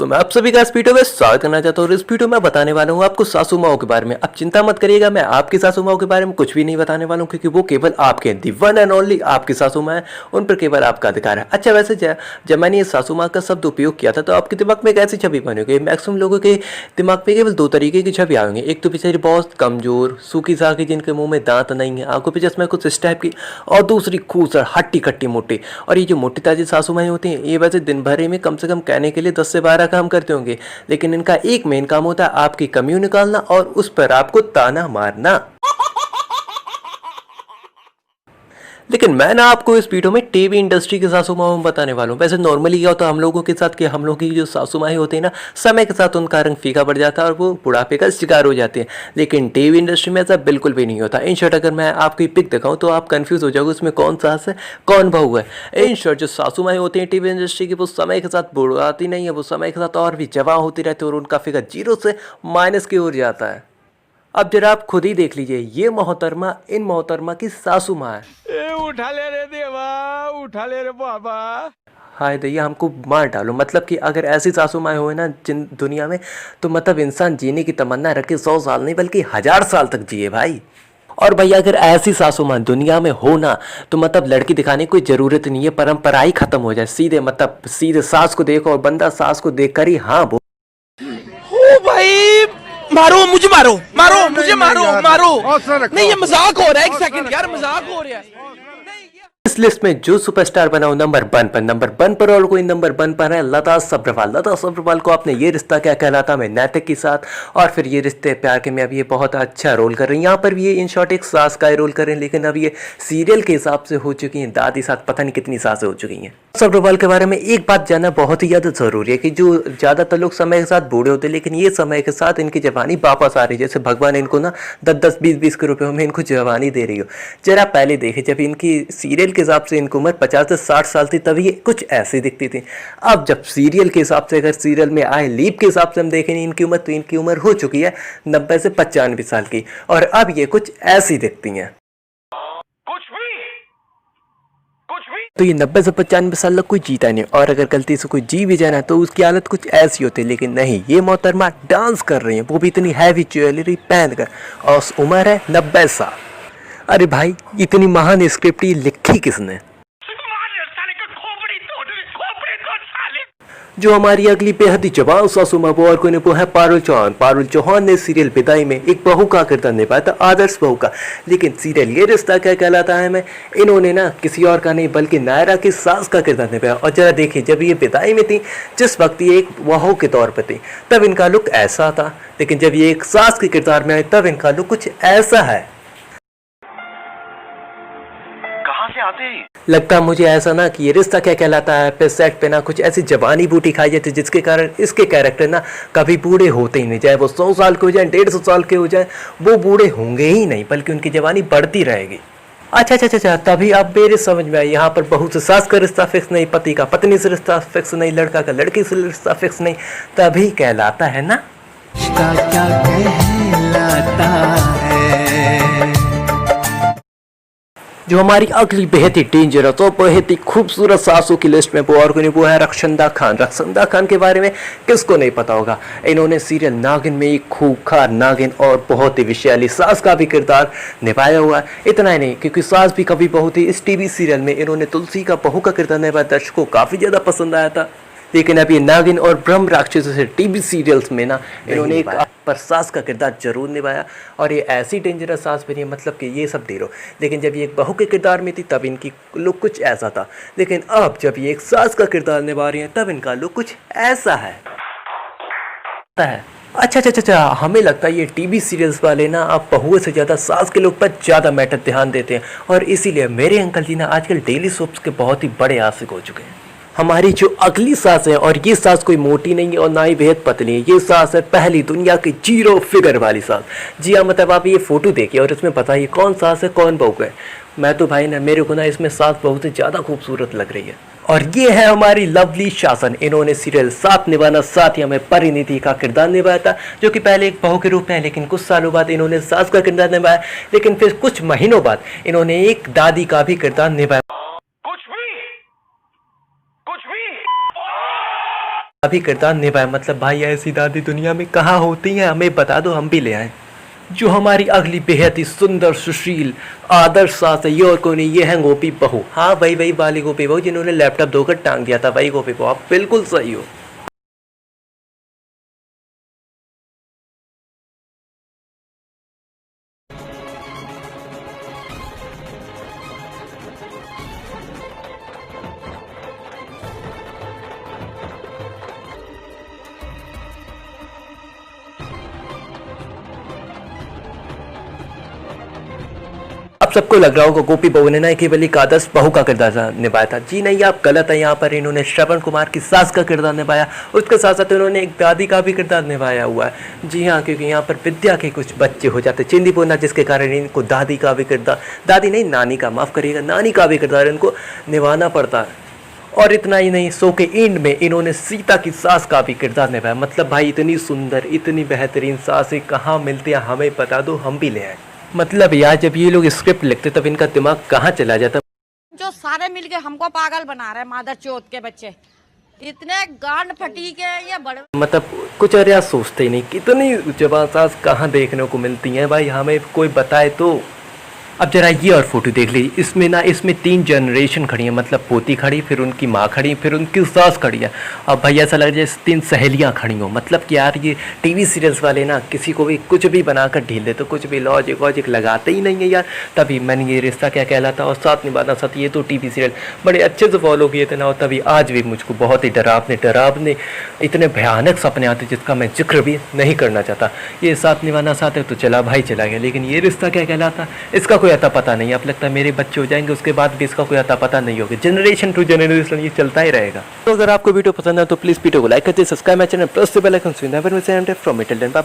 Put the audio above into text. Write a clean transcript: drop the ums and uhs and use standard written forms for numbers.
दोस्तों मैं आप सभी का इस वीडियो में स्वागत करना चाहता हूँ और इस वीडियो में बताने वाला हूँ आपको सासू माओ के बारे में। अब चिंता मत करिएगा, मैं आपकी सासू माओ के बारे में कुछ भी नहीं बताने वाला हूँ क्योंकि वो केवल आपके दी वन एंड ओनली आपकी सासू माँ है, उन पर केवल आपका अधिकार है। अच्छा वैसे जब मैंने ये सासू माँ का शब्द उपयोग किया था तो आपके दिमाग में एक ऐसी छवि बनी होगी। मैक्सिमम लोगों के दिमाग में केवल दो तरीके की छवि आएंगे, एक तो बेचारी बहुत कमजोर सूखी साखी जिनके मुंह में दांत नहीं है, आंखों पे चश्मा कुछ इस टाइप की, और दूसरी खूसर हट्टी कट्टी मोटी। और ये जो मोटी ताजी सासू माएँ होती हैं ये वैसे दिन भर में कम से कम कहने के लिए 10 से 12 काम करते होंगे, लेकिन इनका एक मेन काम होता है आपकी कमियों निकालना और उस पर आपको ताना मारना। लेकिन मैं ना आपको इस वीडियो में टीवी इंडस्ट्री के सासू माँ बताने वाला हूँ। वैसे नॉर्मली क्या होता है हम लोगों के साथ कि हम लोग की जो सासू माएँ होती है ना, समय के साथ उनका रंग फीका पड़ जाता है और वो बुढ़ापे का शिकार हो जाते हैं, लेकिन टीवी इंडस्ट्री में ऐसा बिल्कुल भी नहीं होता। इन शॉर्ट अगर मैं आपकी पिक दिखाऊँ तो आप कंफ्यूज हो जाओगे उसमें कौन सास है कौन बहू है। इन शॉर्ट जो सासू माएँ होती हैं टीवी इंडस्ट्री की वो समय के साथ बुढ़ाती नहीं है, वो समय के साथ और भी जवान होती रहती है और उनका फिगर 0 से माइनस की ओर जाता है। अब जरा आप खुद ही देख लीजिए, ये मोहतरमा इन मोहतरमा की सासू माँ है। उठा ले रे देवा, उठा ले रे बाबा। हाय दैया हमको मार डालो। मतलब कि अगर ऐसी सासू माएँ हुए ना जिन दुनिया में, तो मतलब इंसान जीने की तमन्ना रखे 100 साल नहीं बल्कि 1000 साल तक जिए भाई। और भैया अगर ऐसी सासू माँ दुनिया में हो ना तो मतलब लड़की दिखाने की कोई जरूरत नहीं है, परंपरा ही खत्म हो जाए। सीधे मतलब सीधे सास को देखो और बंदा सास को देख कर ही हाँ बोल। ओ भाई मारो मुझे, मारो मारो मुझे, मारो मारो। नहीं ये मजाक हो रहा है, एक सेकंड यार मजाक हो रहा है। इस लिस्ट में जो सुपरस्टार बना हो नंबर 1 पर और कोई नंबर 1 पर है लता सब्रवाल। लता सब्रवाल को आपने ये रिश्ता क्या कहलाता में नैतिक के साथ और फिर ये रिश्ते प्यार के में अब ये बहुत अच्छा रोल कर रही हैं। यहाँ पर भी ये इन शॉर्ट एक सास का रोल कर रहे हैं, लेकिन अब ये सीरियल के हिसाब से हो चुकी हैं दादी साथ, पता नहीं कितनी सासें हो चुकी हैं। सब्रवाल के बारे में एक बात जानना बहुत ही ज़्यादा जरूरी है कि जो ज़्यादातर लोग समय के साथ बूढ़े होते हैं, लेकिन ये समय के साथ इनकी जवानी वापस आ रही है। जैसे भगवान इनको ना 10-10 20-20 के रुपयों में इनको जवानी दे रही हो। जरा पहले देखे जब इनकी सीरियल के हिसाब से इनकी उम्र 50 से 60 साल थी तब ये कुछ ऐसी दिखती थी। अब जब सीरियल के हिसाब से अगर सीरियल में आए लीप के हिसाब से हम देखें इनकी उम्र, तो इनकी उम्र हो चुकी है 90 से 95 साल की और अब ये कुछ ऐसी दिखती हैं। तो ये 90 से 95 साल तक कोई जीता नहीं, और अगर गलती से कोई जी भी जाना तो उसकी हालत कुछ ऐसी होती है। लेकिन नहीं, ये मोहतरमा डांस कर रही है, वो भी इतनी हैवी ज्वेलरी पहन कर, और उम्र है 90 साल। अरे भाई इतनी महान स्क्रिप्ट ये लिखी किसने? जो हमारी अगली बेहद ही जवान सासू माँ वो और कोई नहीं वो है पारुल चौहान। पारुल चौहान ने सीरियल विदाई में एक बहू का किरदार निभाया था, आदर्श बहू का। लेकिन सीरियल ये रिश्ता क्या कहलाता है में इन्होंने ना किसी और का नहीं बल्कि नायरा की सास का किरदार निभाया। और जरा देखिए जब ये विदाई में थी, जिस वक्त ये एक बहू के तौर पर थी तब इनका लुक ऐसा था, लेकिन जब ये एक सास के किरदार में आए तब इनका लुक कुछ ऐसा है। लगता है मुझे ऐसा ना कि ये रिश्ता क्या कहलाता है पे सेट पे ना कुछ ऐसी जवानी बूटी खाई जाती है जिसके कारण इसके कैरेक्टर ना कभी बूढ़े होते ही नहीं, चाहे वो 100 साल के हो जाए 150 साल के हो जाए, वो बूढ़े होंगे ही नहीं बल्कि उनकी जवानी बढ़ती रहेगी। अच्छा तभी अब मेरे समझ में आया, यहाँ पर बहू से सास का रिश्ता फिक्स नहीं, पति का पत्नी से रिश्ता फिक्स नहीं, लड़का का लड़की से रिश्ता फिक्स नहीं, तभी कहलाता है ना क्या कहलाता है। जो हमारी अगली बेहद ही डेंजरस और बेहद ही खूबसूरत सासों की लिस्ट में वो और कोई नहीं वो है रक्षंदा खान। रक्षंदा खान के बारे में किसको नहीं पता होगा। इन्होंने सीरियल नागिन में एक खूंखार नागिन और बहुत ही विषैली सास का भी किरदार निभाया हुआ है। इतना ही नहीं क्योंकि सास भी कभी बहू थी, इस टीवी सीरियल में इन्होंने तुलसी का बहू का किरदार निभाया, दर्शकों को काफ़ी ज़्यादा पसंद आया था। लेकिन अब ये नागिन और ब्रह्म राक्षस जैसे टीवी सीरियल्स में ना इन्होंने एक पर सास का किरदार जरूर निभाया, और ये ऐसी डेंजरस सास बनी है मतलब कि ये सब ढेरों। लेकिन जब ये एक बहू के किरदार में थी तब इनकी लुक कुछ ऐसा था, लेकिन अब जब ये एक सास का किरदार निभा रही हैं तब इनका लुक कुछ ऐसा है। अच्छा हमें लगता है ये टीवी सीरियल्स वाले ना अब बहुओं से ज़्यादा सास के लुक पर ज़्यादा मैटर ध्यान देते हैं, और इसीलिए मेरे अंकल जी ना आजकल डेली सोप्स के बहुत ही बड़े आशिक हो चुके हैं। हमारी जो अगली सास है, और ये सास कोई मोटी नहीं है और ना ही बेहद पतली है, ये सास है पहली दुनिया की 0 फिगर वाली सास। जी हाँ, मतलब आप ये फोटो देखिए और इसमें बताइए कौन सास है कौन बहू है। मैं तो भाई ना मेरे को ना इसमें सास बहुत ही ज़्यादा खूबसूरत लग रही है। और ये है हमारी लवली शासन। इन्होंने सीरियल साथ निभाना साथिया में परिणीति का किरदार निभाया था, जो कि पहले एक बहू के रूप में है, लेकिन कुछ सालों बाद इन्होंने सास का किरदार निभाया, लेकिन फिर कुछ महीनों बाद इन्होंने एक दादी का भी किरदार निभाया। अभी किरदार निभाया। मतलब भाई ऐसी दादी दुनिया में कहाँ होती हैं, हमें बता दो, हम भी ले आए। जो हमारी अगली बेहद ही सुंदर सुशील आदर्श सास है, ये और कोई नहीं, ये है गोपी बहू। हाँ भाई वही वाली गोपी बहू जिन्होंने लैपटॉप धोकर टांग दिया था, वही गोपी बहू। आप बिल्कुल सही हो। आप सबको लग रहा होगा गोपी बहू ने ना केवल एक आदर्श बहू का किरदार निभाया था। जी नहीं, आप गलत है। यहाँ पर इन्होंने श्रवण कुमार की सास का किरदार निभाया, उसके साथ साथ इन्होंने एक दादी का भी किरदार निभाया हुआ है। जी हाँ, क्योंकि यहाँ पर विद्या के कुछ बच्चे हो जाते चिंदी पोना, जिसके कारण इनको दादी का भी किरदार, दादी नहीं नानी का, माफ़ करिएगा, नानी का भी किरदार इनको निभाना पड़ता है। और इतना ही नहीं, शो के एंड में इन्होंने सीता की सास का भी किरदार निभाया। मतलब भाई इतनी सुंदर इतनी बेहतरीन सासें कहाँ मिलती हैं, हमें बता दो, हम भी ले आए। मतलब यार जब ये लोग स्क्रिप्ट लिखते तब इनका दिमाग कहाँ चला जाता। जो सारे मिलके हमको पागल बना रहे हैं, मादर चौथ के बच्चे इतने गांड फटी के ये बड़े। मतलब कुछ और यार सोचते ही नहीं, कितनी जवान सास कहाँ देखने को मिलती हैं भाई, हमें कोई बताए तो। अब जरा ये और फोटो देख लीजिए, इसमें 3 जनरेशन खड़ी हैं। मतलब पोती खड़ी, फिर उनकी माँ खड़ी, फिर उनकी सास खड़ी है। अब भाई ऐसा लग रहा है जैसे 3 सहेलियाँ खड़ी हो। मतलब कि यार ये टीवी सीरियल्स वाले ना किसी को भी कुछ भी बनाकर ढील दे, तो कुछ भी लॉजिक वॉजिक लगाते ही नहीं है यार। तभी मैंने ये रिश्ता क्या कहलाता और साथ निभाना साथ, ये तो टीवी सीरियल बड़े अच्छे से फॉलो किए थे ना। और तभी आज भी मुझको बहुत ही डरावने इतने भयानक सपने आते जिसका मैं जिक्र भी नहीं करना चाहता। ये साथ निभाना साथ है तो चला भाई चला गया, लेकिन ये रिश्ता क्या कहलाता इसका कोई अता पता नहीं। अब लगता है मेरे बच्चे हो जाएंगे उसके बाद भी इसका कोई अता पता नहीं होगा। जनरेशन टू जनरेशन ये चलता ही रहेगा। तो अगर आपको वीडियो पसंद है तो प्लीज वीडियो को लाइक कर दीजिए, subscribe my channel, press the bell icon so you never miss any update from me till then.